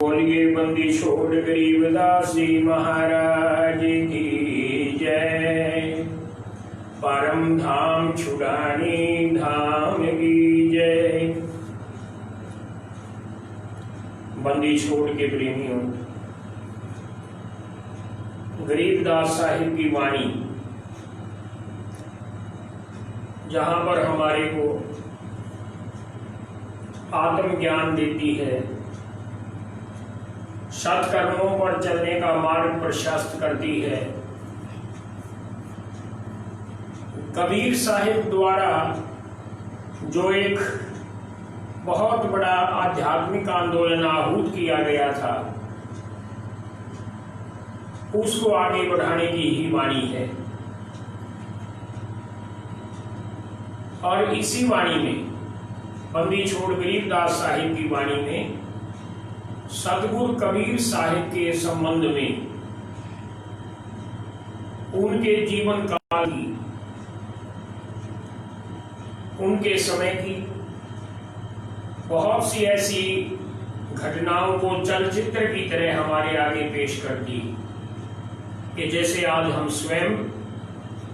बोलिए बंदी छोड़ गरीबदास जी महाराज की जय। परम धाम छुड़ानी धाम की जय। बंदी छोड़ के प्रेमियों, गरीबदास साहिब की वाणी जहां पर हमारे को आत्मज्ञान देती है, सत्कर्मों पर चलने का मार्ग प्रशस्त करती है। कबीर साहिब द्वारा जो एक बहुत बड़ा आध्यात्मिक आंदोलन आहूत किया गया था, उसको आगे बढ़ाने की ही वाणी है। और इसी वाणी में, बंदी छोड़ गरीबदास साहिब की वाणी में, सतगुरु कबीर साहिब के संबंध में उनके जीवन काल की, उनके समय की बहुत सी ऐसी घटनाओं को चलचित्र की तरह हमारे आगे पेश कर दी कि जैसे आज हम स्वयं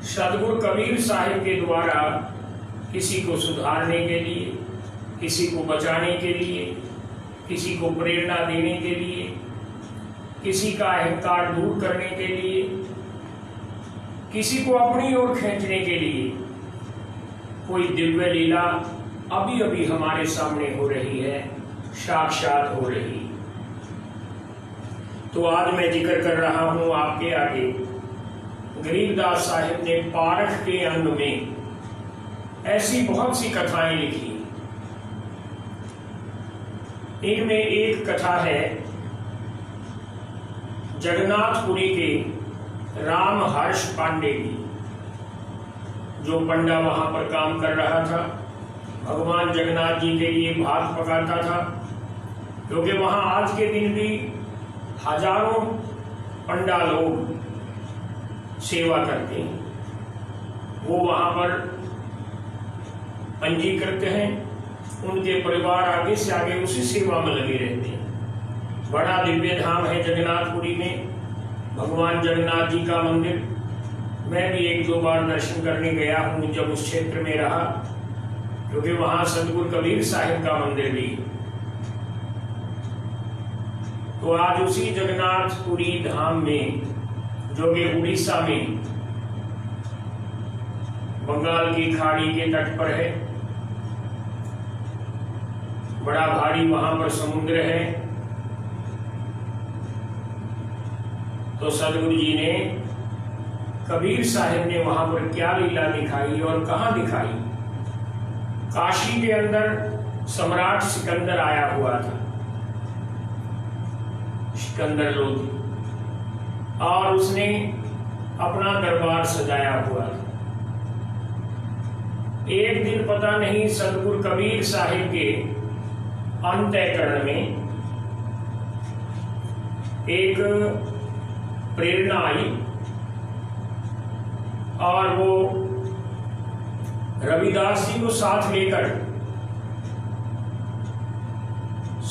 सतगुरु कबीर साहिब के द्वारा किसी को सुधारने के लिए, किसी को बचाने के लिए, किसी को प्रेरणा देने के लिए, किसी का अहंकार दूर करने के लिए, किसी को अपनी ओर खींचने के लिए कोई दिव्य लीला अभी अभी हमारे सामने हो रही है, साक्षात हो रही। तो आज मैं जिक्र कर रहा हूं आपके आगे गरीबदास साहिब ने पारख के अंग में ऐसी बहुत सी कथाएं लिखी। इनमें एक कथा है जगन्नाथपुरी के राम हर्ष पांडे की, जो पंडा वहां पर काम कर रहा था, भगवान जगन्नाथ जी के लिए भात पकाता था, क्योंकि वहां आज के दिन भी हजारों पंडा लोग सेवा करते हैं। वो वहां पर पंजीकृत हैं, उनके परिवार आगे से आगे उसी सेवा में लगे रहते हैं। बड़ा दिव्य धाम है जगन्नाथपुरी में, भगवान जगन्नाथ जी का मंदिर। मैं भी एक दो बार दर्शन करने गया हूँ जब उस क्षेत्र में रहा, क्योंकि वहां सतगुरु कबीर साहिब का मंदिर भी। तो आज उसी जगन्नाथपुरी धाम में, जो कि उड़ीसा में बंगाल की खाड़ी के तट पर है, बड़ा भारी वहां पर समुद्र है। तो सदगुरु जी ने, कबीर साहिब ने वहां पर क्या लीला दिखाई और कहां दिखाई। काशी के अंदर सम्राट सिकंदर आया हुआ था, सिकंदर लोधी, और उसने अपना दरबार सजाया हुआ था। एक दिन पता नहीं सदगुरु कबीर साहिब के अंतःकरण में एक प्रेरणा आई और वो रविदास जी को साथ लेकर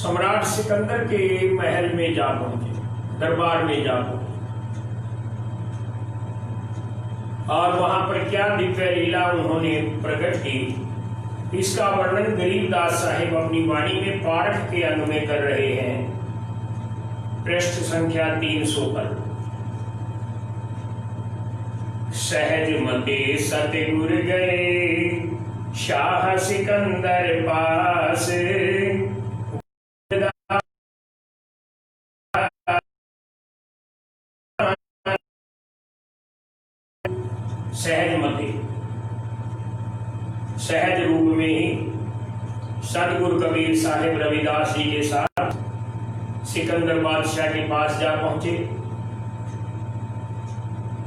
सम्राट सिकंदर के महल में जा पहुंचे, दरबार में जा पहुंचे। और वहां पर क्या दिव्य लीला उन्होंने प्रकट की, इसका वर्णन गरीबदास साहिब अपनी वाणी में पारख के अंग में कर रहे हैं, पृष्ठ संख्या 300 पर। सहज मते सतगुर गए शाह सिकंदर पास, सहज मते, सहज रूप में ही सतगुरु कबीर साहिब रविदास जी के साथ सिकंदर बादशाह के पास जा पहुंचे।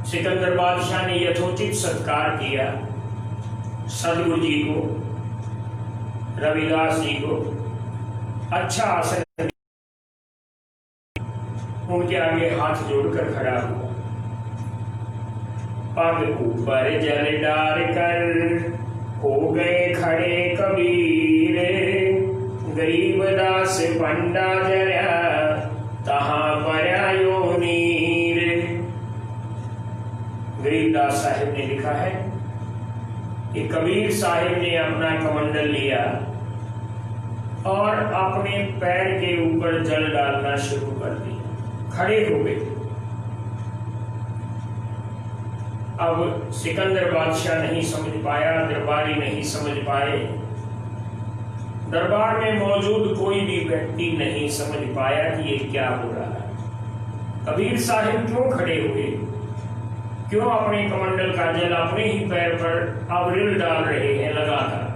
सिकंदर बादशाह ने यथोचित सत्कार किया सतगुरु जी को, रविदास जी को अच्छा आसन, उनके आगे हाथ जोड़कर खड़ा हुआ। पग ऊपर जल डार कर हो गए खड़े कबीर, गरीबदास पंडा जरा कि कबीर साहिब ने अपना कमंडल लिया और अपने पैर के ऊपर जल डालना शुरू कर दिया, खड़े हो गए। अब सिकंदर बादशाह नहीं समझ पाया, दरबारी नहीं समझ पाए, दरबार में मौजूद कोई भी व्यक्ति नहीं समझ पाया कि ये क्या हो रहा है। कबीर साहिब क्यों खड़े हुए, क्यों अपने कमंडल का जल अपने ही पैर पर अविरल डाल रहे हैं लगातार।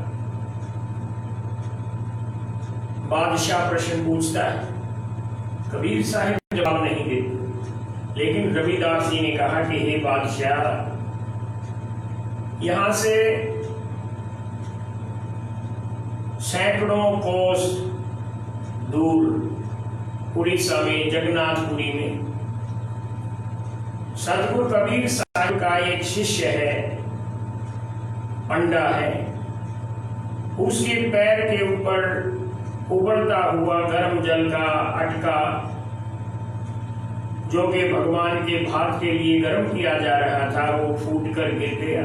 बादशाह प्रश्न पूछता है, कबीर साहिब जवाब नहीं देते। लेकिन रविदास जी ने कहा कि हे बादशाह, यहां से सैकड़ों कोस दूर उड़ीसा में जगन्नाथपुरी में सतगुरु कबीर साहिब का एक शिष्य है, पंडा है। उसके पैर के ऊपर उबलता हुआ गर्म जल का अटका, जो कि भगवान के भात के लिए गर्म किया जा रहा था, वो फूट कर गिर गया।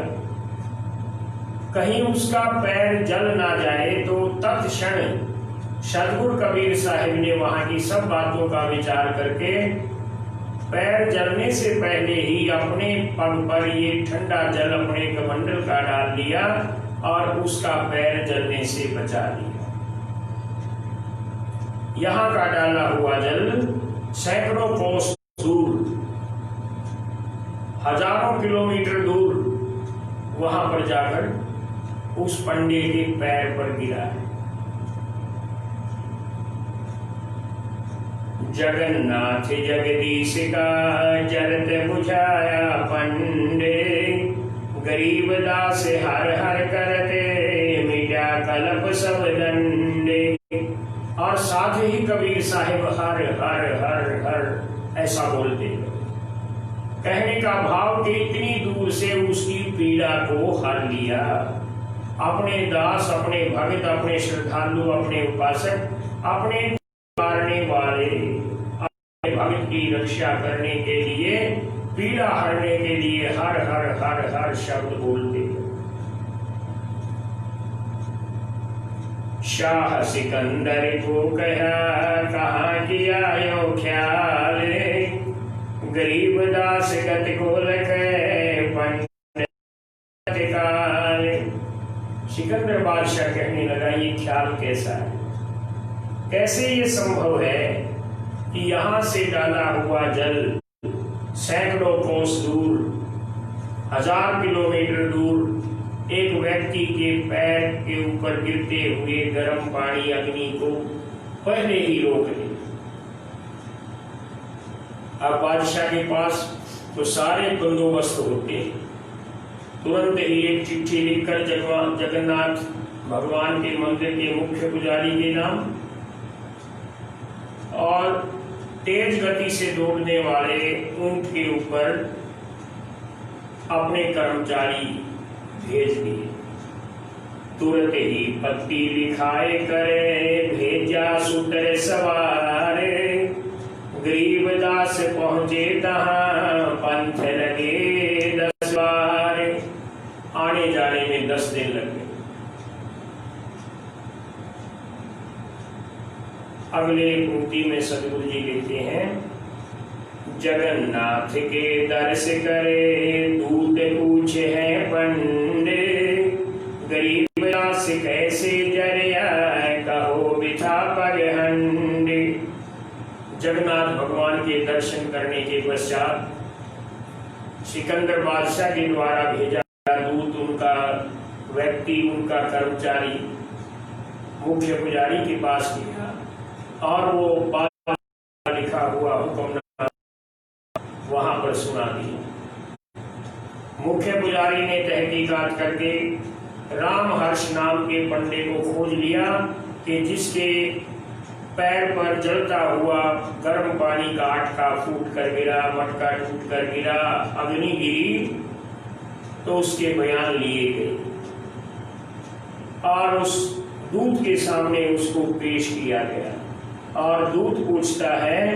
कहीं उसका पैर जल ना जाए तो तत्क्षण सतगुरु कबीर साहिब ने वहां की सब बातों का विचार करके पैर जलने से पहले ही अपने पग पर ये ठंडा जल अपने कमंडल का डाल लिया और उसका पैर जलने से बचा लिया। यहाँ का डाला हुआ जल सैकड़ों कोस दूर, हजारों किलोमीटर दूर वहां पर जाकर उस पंडे के पैर पर गिरा है। जगन्नाथ जगदीश का जरत बुझाया पंडे, गरीब दास हर हर करते मिटा कलप सब दंडे। और साथ ही कबीर साहिब हर हर हर हर ऐसा बोलते, कहने का भाव कि इतनी दूर से उसकी पीड़ा को हर लिया। अपने दास, अपने भक्त, अपने श्रद्धालु, अपने उपासक, अपने मारने वाले, अपने भक्त की रक्षा करने के लिए, पीड़ा हरने के लिए हर हर हर हर शब्द बोलते। शाह सिकंदर को कहा किया यो ख्याल, गरीब दास गत को लखे पंडित काल। सिकंदर बादशाह कहने लगा, ये ख्याल कैसा है, कैसे ये संभव है कि यहां से डाला हुआ जल सैकड़ों कोस दूर, 1000 किलोमीटर दूर एक व्यक्ति के पैर के ऊपर गिरते हुए गर्म पानी अग्नि को पहले ही रोक ले। अब बादशाह के पास तो सारे बंदोबस्त होते, तुरंत ही एक चिट्ठी लिखकर जगन्नाथ भगवान के मंदिर के मुख्य पुजारी के नाम और तेज गति से दौड़ने वाले ऊंट के ऊपर अपने कर्मचारी भेज दिए। तुरंत ही पत्ती लिखाए करे भेजा सुतर सवारे, गरीब दास पहुंचे तहां पंथ लगे 10 बार। आने जाने में 10 दिन लग गए। अगले पंक्ति में सतगुरु जी लिखते हैं, जगन्नाथ के दर्श करे दूत पूछे है पंडे, गरीब दास कैसे जरिया कहो बिठा पग हंडे। जगन्नाथ भगवान के दर्शन करने के पश्चात सिकंदर बादशाह के द्वारा भेजा दूत, उनका व्यक्ति, उनका कर्मचारी मुख्य पुजारी के पास गया और वो लिखा हुआ हुक्म वहां पर सुना दिया। मुख्य पुजारी ने तहकीकात करके रामहर्ष नाम के पंडे को खोज लिया कि जिसके पैर पर जलता हुआ गर्म पानी का आटका फूट कर गिरा, मटका टूट कर गिरा, अग्नि गिरी, तो उसके बयान लिए गए और उस दूत के सामने उसको पेश किया गया। और दूत पूछता है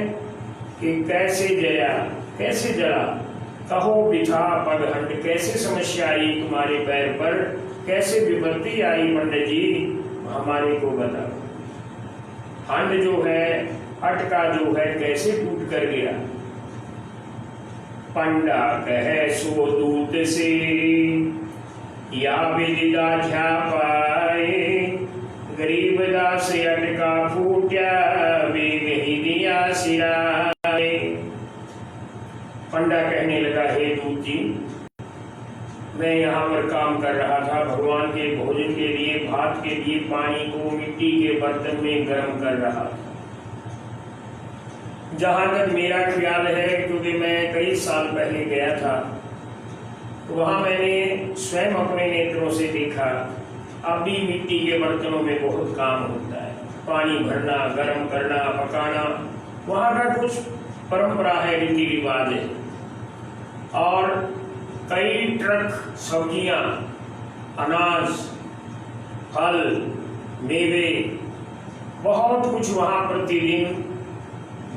कि कैसे जया, कैसे जला, कहो बिठा पगहंड, कैसे समस्या आई तुम्हारे पैर पर कैसे विपत्ति आई पंडित जी, हमारे को बताओ। हंड जो है, अटका जो है, कैसे टूट कर गिरा। पंडा कहे सो दूत से, या विदिदा पाए, गरीब दास अटका फूटा, बेग ही दिया सिराए। पंडा कहने लगा, हे दूत जी, मैं यहाँ पर काम कर रहा था, भगवान के भोजन के लिए, भात के लिए पानी को मिट्टी के बर्तन में गर्म कर रहा था। जहां तक मेरा ख्याल है, क्योंकि मैं कई साल पहले गया था, तो वहां मैंने स्वयं अपने नेत्रों से देखा, अब भी मिट्टी के बर्तनों में बहुत काम होता है, पानी भरना, गर्म करना, पकाना, वहां का कुछ परंपरा है, रीति रिवाज है। और कई ट्रक सब्जियां, अनाज, फल, मेवे, बहुत कुछ वहां प्रतिदिन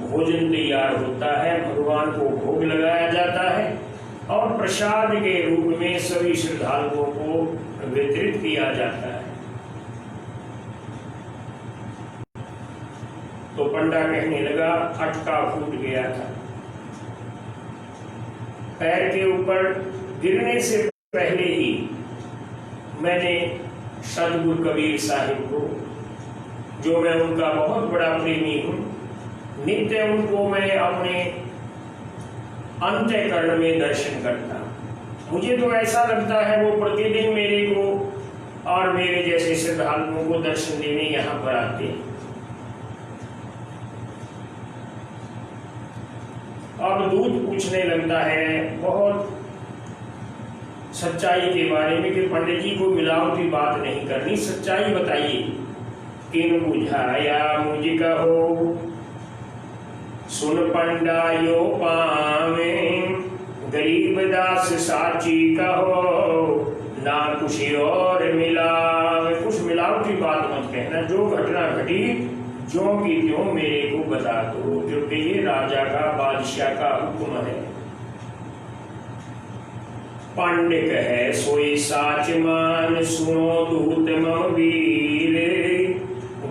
भोजन तैयार होता है, भगवान को भोग लगाया जाता है और प्रसाद के रूप में सभी श्रद्धालुओं को वितरित किया जाता है। तो पंडा कहने लगा, अटका फूट गया था। पैर के ऊपर गिरने से पहले ही मैंने सदगुरु कबीर साहिब को, जो मैं उनका बहुत बड़ा प्रेमी हूं, नित्य उनको मैं अपने अंतःकरण में दर्शन करता। मुझे तो ऐसा लगता है वो प्रतिदिन मेरे को और मेरे जैसे श्रद्धालुओं को दर्शन देने यहाँ पर आते हैं। अब दूत पूछने लगता है बहुत सच्चाई के बारे में कि पंडित जी को मिलावटी बात नहीं करनी, सच्चाई बताइए। किन बुझाया मुझ कहो, सुन पंडा यो पावे, गरीब दास साची कहो, ना कुछ और मिलावे। कुछ मिलावटी बात मत कहना, जो घटना घटी ज्यों की त्यों मेरे को बता दो, क्योंकि ये राजा का, बादशाह का हुक्म है। पंडित है सोई साच मान, सुनो दूत मम वीर,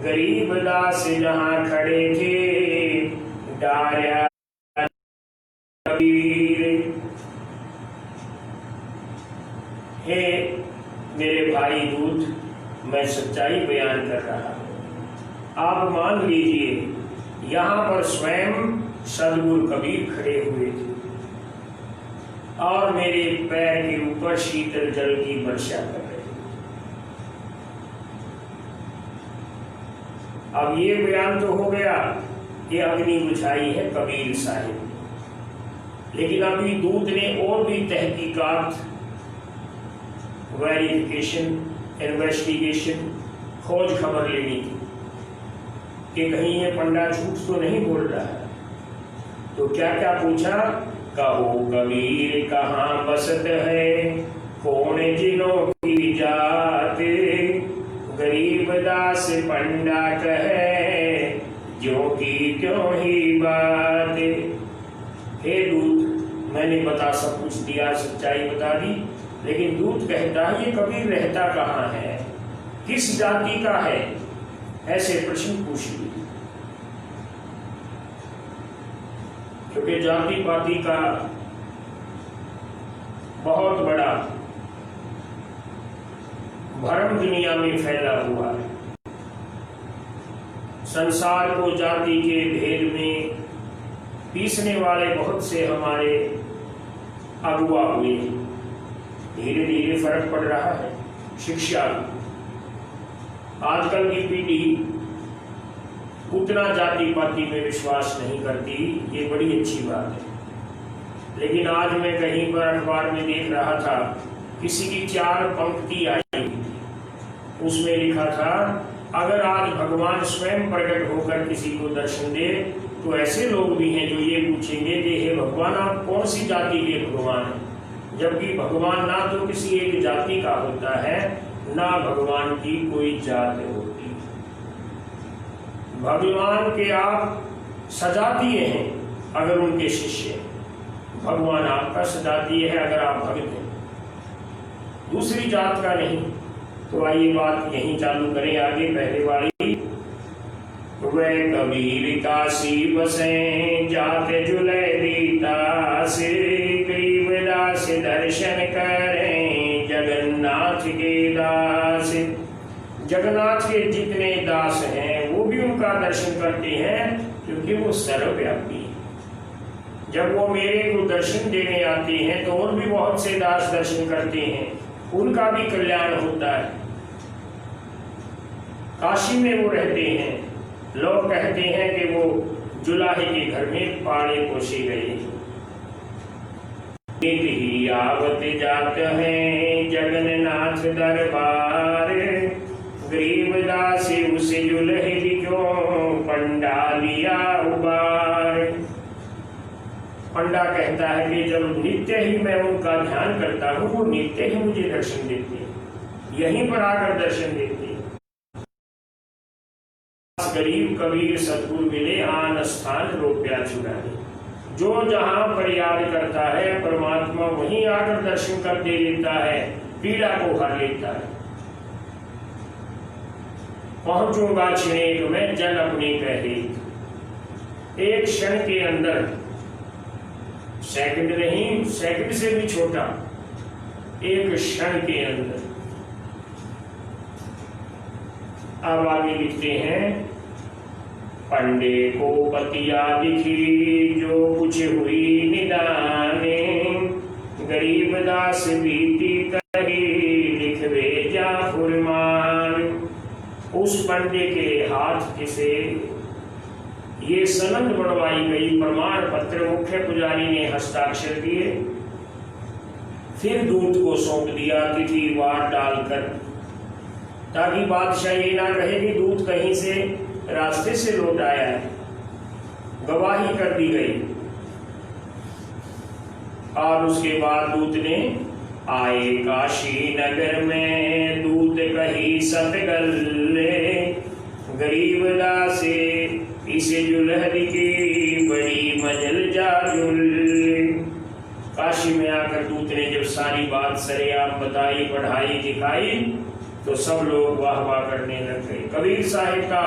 गरीब दास जहां खड़े थे, डार्या कबीर। हे मेरे भाई दूत, मैं सच्चाई बयान कर रहा हूं, आप मान लीजिए यहाँ पर स्वयं सदगुरु कबीर खड़े हुए थे और मेरे पैर के ऊपर शीतल जल की वर्षा कर रहे थे। अब ये बयान तो हो गया कि अग्नि बुझाई है कबीर साहिब, लेकिन अभी दूत ने और भी तहकीकात, वेरिफिकेशन, इन्वेस्टिगेशन, खोज खबर लेनी थी कि कहीं ये पंडा झूठ तो नहीं बोल रहा है। तो क्या क्या पूछा, कहो कबीर कहाँ बसत है, कौन जिनों की जात, गरीब दास पंडा कहे, जो की क्यों ही बात। हे दूत, मैंने सब कुछ दिया, सच्चाई बता दी, लेकिन दूत कहता है ये कबीर रहता कहाँ है, किस जाति का है, ऐसे प्रश्न पूछ लिए। क्योंकि जाति पाति का बहुत बड़ा भ्रम दुनिया में फैला हुआ है। संसार को जाति के भेद में पीसने वाले बहुत से हमारे अगुआ हुए। धीरे धीरे फर्क पड़ रहा है। शिक्षा, आजकल की पीढ़ी उतना जाति पाति में विश्वास नहीं करती, ये बड़ी अच्छी बात है। लेकिन आज मैं कहीं पर अखबार में देख रहा था, किसी की 4 पंक्ति आई, उसमें लिखा था, अगर आज भगवान स्वयं प्रकट होकर किसी को दर्शन दे तो ऐसे लोग भी हैं जो ये पूछेंगे कि हे भगवान, आप कौन सी जाति के भगवान हैं। जबकि भगवान ना तो किसी एक जाति का होता है, ना भगवान की कोई जात होती। भगवान के आप सजातीय हैं अगर उनके शिष्य, भगवान आपका सजातीय है अगर आप भक्त हैं, दूसरी जात का नहीं। तो आइए बात यहीं चालू करें आगे पहले वाली। वह कबीर काशी बसे जाते जुलैली दास, गरीबदास दर्शन करें जगन्नाथ के दास। जगन्नाथ के जितने दास हैं वो भी उनका दर्शन करते हैं, क्योंकि वो सर्वव्यापी है। जब वो मेरे को दर्शन देने आते हैं तो और भी बहुत से दास दर्शन करते हैं, उनका भी कल्याण होता है। काशी में वो रहते हैं, लोग कहते हैं कि वो जुलाहे के घर में पाड़े पोसे गए। नित ही आवत जात हैं जगन्नाथ दरबार, गरीबदास उसे जुलहे क्यों पंडा लिया उबार। पंडा कहता है कि जब नित्य ही मैं उनका ध्यान करता हूँ, वो नित्य ही मुझे दर्शन देते हैं, यहीं पर आकर दर्शन देते हैं। गरीब कबीर सतगुरु मिले आन स्थान रोप्या छुड़ाए। जो जहां पर याद करता है परमात्मा वहीं आकर दर्शन कर दे देता है, पीड़ा को हर लेता है। पहुंचूंगा छिनेक में जल अपनी कहे, एक क्षण के अंदर, सेकंड नहीं, सेकंड से भी छोटा, एक क्षण के अंदर। अब आगे लिखते हैं, पंडे को पतिया दिखी जो कुछ हुई निदाने, गरीबदास बीती कही लिख भेजा फुरमान। उस पंडे के हाथ से ये सनद बनवाई गई प्रमाण पत्र मुख्य पुजारी ने हस्ताक्षर दिए, फिर दूत को सौंप दिया तिथि वार डालकर, ताकि बादशाह ये ना कहे कि दूत कहीं से रास्ते से लौट आया है। गवाही कर दी गई। और उसके बाद दूत ने आए काशी नगर में दूत कही सतगल्ले, गरीबदास इसे जुलहरी की बड़ी मजल जाजुल। काशी में आकर दूत ने जब सारी बात सरेआम बताई, पढ़ाई दिखाई, तो सब लोग वाह वाह करने लग गए, कबीर साहिब का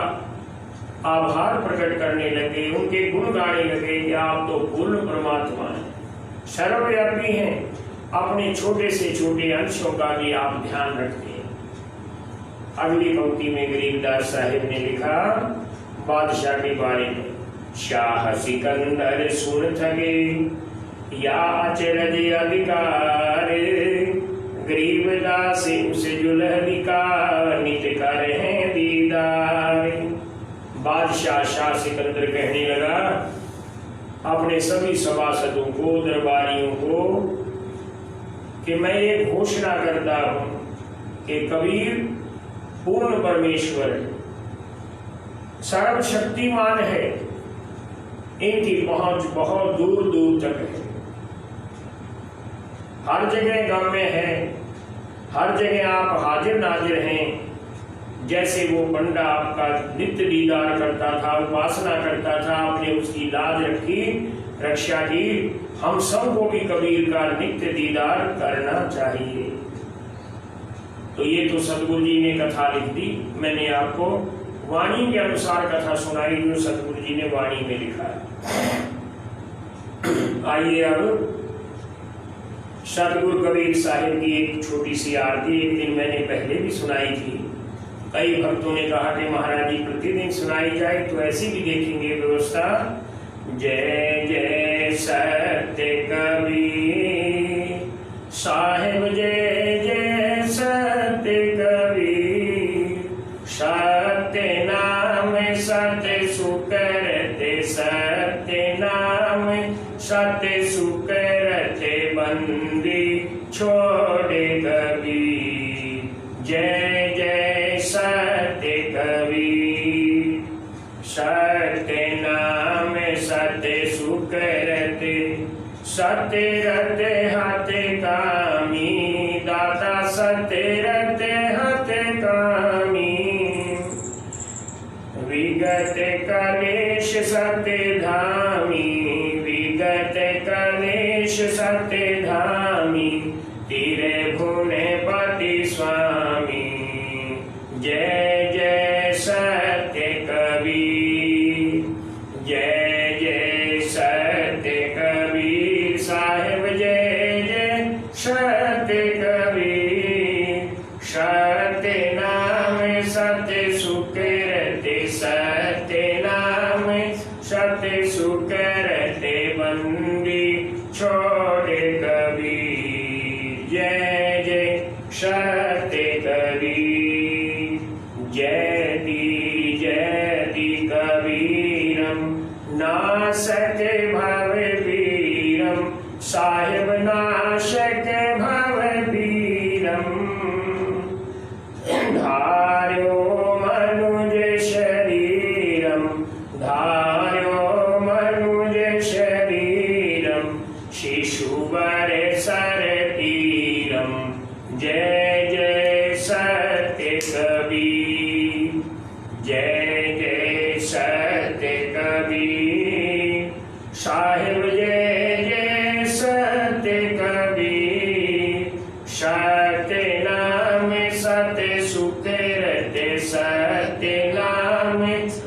आभार प्रकट करने लगे, उनके गुण गाने लगे कि आप तो पूर्ण परमात्मा हैं, सर्वव्यापी हैं, अपने छोटे से छोटे अंशों का भी आप ध्यान रखते हैं। अगली पंक्ति में गरीबदास साहिब ने लिखा बादशाह के बारे में, शाह सिकंदर सुन थगे या अचरज अधिकार, गरीबदास उसे जुलहरी का नित कर हैं दीदार। बादशाह शाह सिकंदर कहने लगा अपने सभी सभासदों को, दरबारियों को, कि मैं ये घोषणा करता हूं कि कबीर पूर्ण परमेश्वर है, सर्वशक्तिमान है, इनकी पहुंच बहुत दूर दूर तक है, हर जगह गम्य है, हर जगह आप हाजिर नाजिर हैं। जैसे वो पंडा आपका नित्य दीदार करता था, उपासना करता था, आपने उसकी लाज रखी, रक्षा की, हम सबको भी कबीर का नित्य दीदार करना चाहिए। तो ये तो सतगुरु जी ने कथा लिख दी, मैंने आपको वाणी के अनुसार कथा सुनाई जो सतगुरु जी ने वाणी में लिखा है। आइए अब सतगुरु कबीर साहिब की एक छोटी सी आरती एक दिन मैंने पहले भी सुनाई थी। कई भक्तों ने कहा कि महाराज जी प्रतिदिन सुनाई जाए, तो ऐसी भी देखेंगे व्यवस्था। जय जय सत्य कबीर साहिब, जय जय सत्य कबीर, सत्य नाम सत्य सुकरते, सत्य नाम सत्य सुकरते बंदी छोड़े कबीर। जय जय सत्य कबीर, सत्य नाम सत्य सुकरते, सत्य रते हाथे कामी, दाता सत्य रते हाथे कामी, विगत कलेश सत्य धामी, विगत कलेश सत्य धामी, तेरे भुने पति स्वामी। सुख रहते बंदी छोड़े कबीर। जय जय सत्य कबीर। जयति कबीरम नासक भव पीरम साहिब नाशक भव पीरम। धार्यो मनुज शरीरम धार्यो मनुज शरीरम शिशुवर सर तीरम। जय जय सत्य कबीर। जय जय सत्य कबीर। साहिब जय जय सत्य कबीर। सत्य नाम सत्य सुख रहते सत्य नाम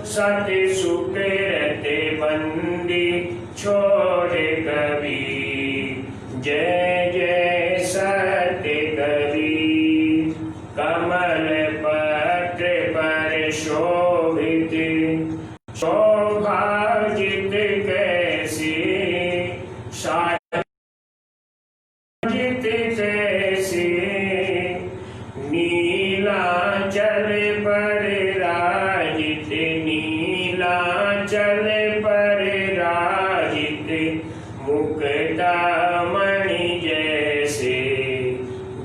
सत्य सुख रहते बंदी छोड़े कबीर। जय जय सत्य कबीर। कमल पत्र पर शोभित शोभाजित कैसे जित कैसे। नीलाचल पर राजित नीलाचल पर राजित मुक्तामणि जैसे।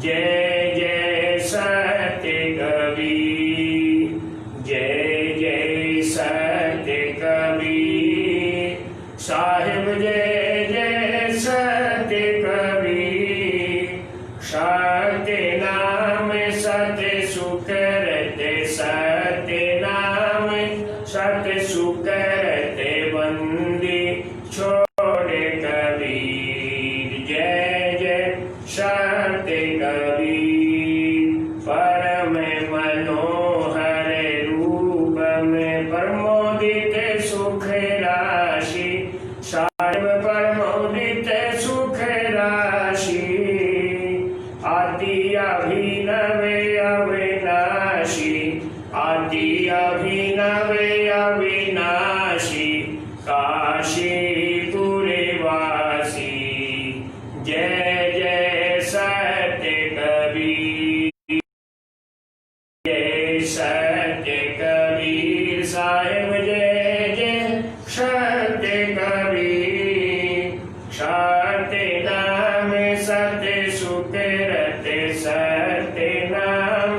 जय जय सत्य कबीर। जय जय सत्य कबीर। साहिब जय जय सत्य कबीर। सत्य नाम सत्य सुख रहते सत्य नाम सत्य सुख रहते बंदी छोड़े कबीर। जय जय सत्य कबीर। परम मनोहर रूप में प्रमोदित सुख राशि साहिब प्रमोदित सुख राशि। आदि अभिनव अविनाशी आदि अभिनव अविनाशी काशीपुरी वासी। जय जय सत्य कबीर। जय सत्य कबीर। साहिब जय जय सत्य कबीर। सत्य नाम सत्य सुख रहते सत्य नाम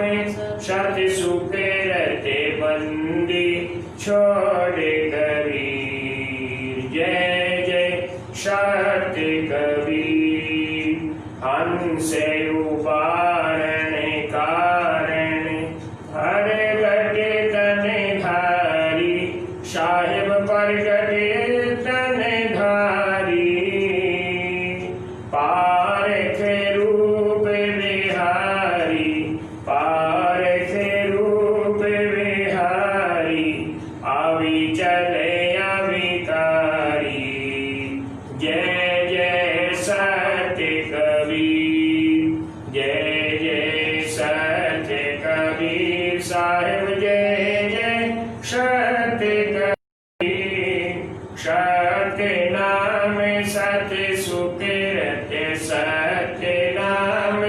सत्य सुख रहते बंदी छोड़े कबीर। जय जय सत्य कबीर। हंस उपारण कारण हर घटे तन धारी साहिब प्रगटे तन धारी। पारख रूप विहारी पारख रूप विहारी अविचल अविकारी। जय जय सत्य कबीर। जय जय सत्य कबीर। साहिब जय जय सत्य कबीर। सत्य नाम सत्य सुख रहते सत्य नाम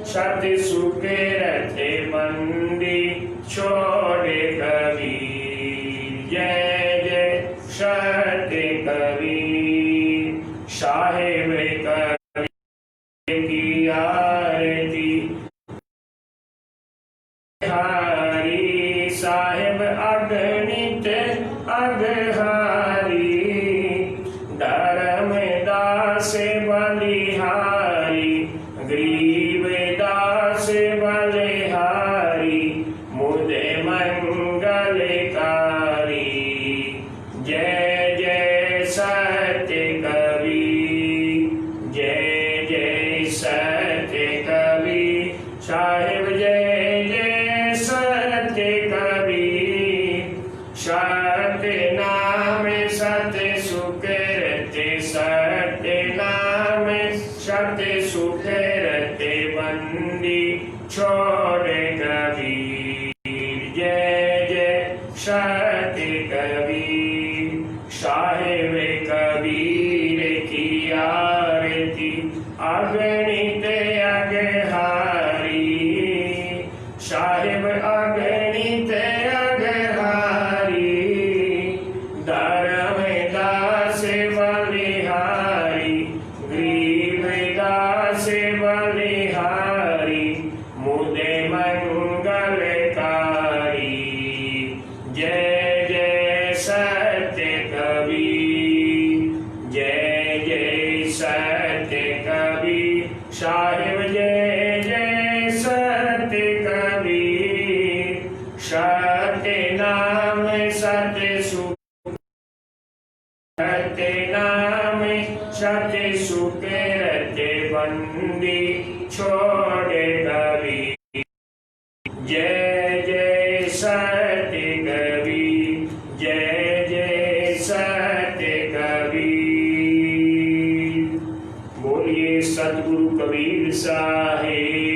सत्य सुख रहते बंदी छोड़े कबीर। जय जय सत्य कबीर। साहिब कबीर की आरती हारी साहिब अगणित अगहारी। धर्म दास बलिहारी गरीब दास बलिहारी मुझे मंगलकारी। जय जय सत्य कबीर। जय जय सत्य कबीर। साहिब जय जय सत्य कबीर। सत्य नाम सत्य सुख रहते सत्य नाम सत्य सुख रहते बंदी छोड़े कबीर। जय जय सत्य कबीर। साहिब रटे नाम सत्य सुख, रटे नाम सत्य सुख रटे बंदी छोड़े कबीर। जय जय सत्य कबीर, जय जय सत्य कबीर। बोलिए सतगुरु कबीर साहिब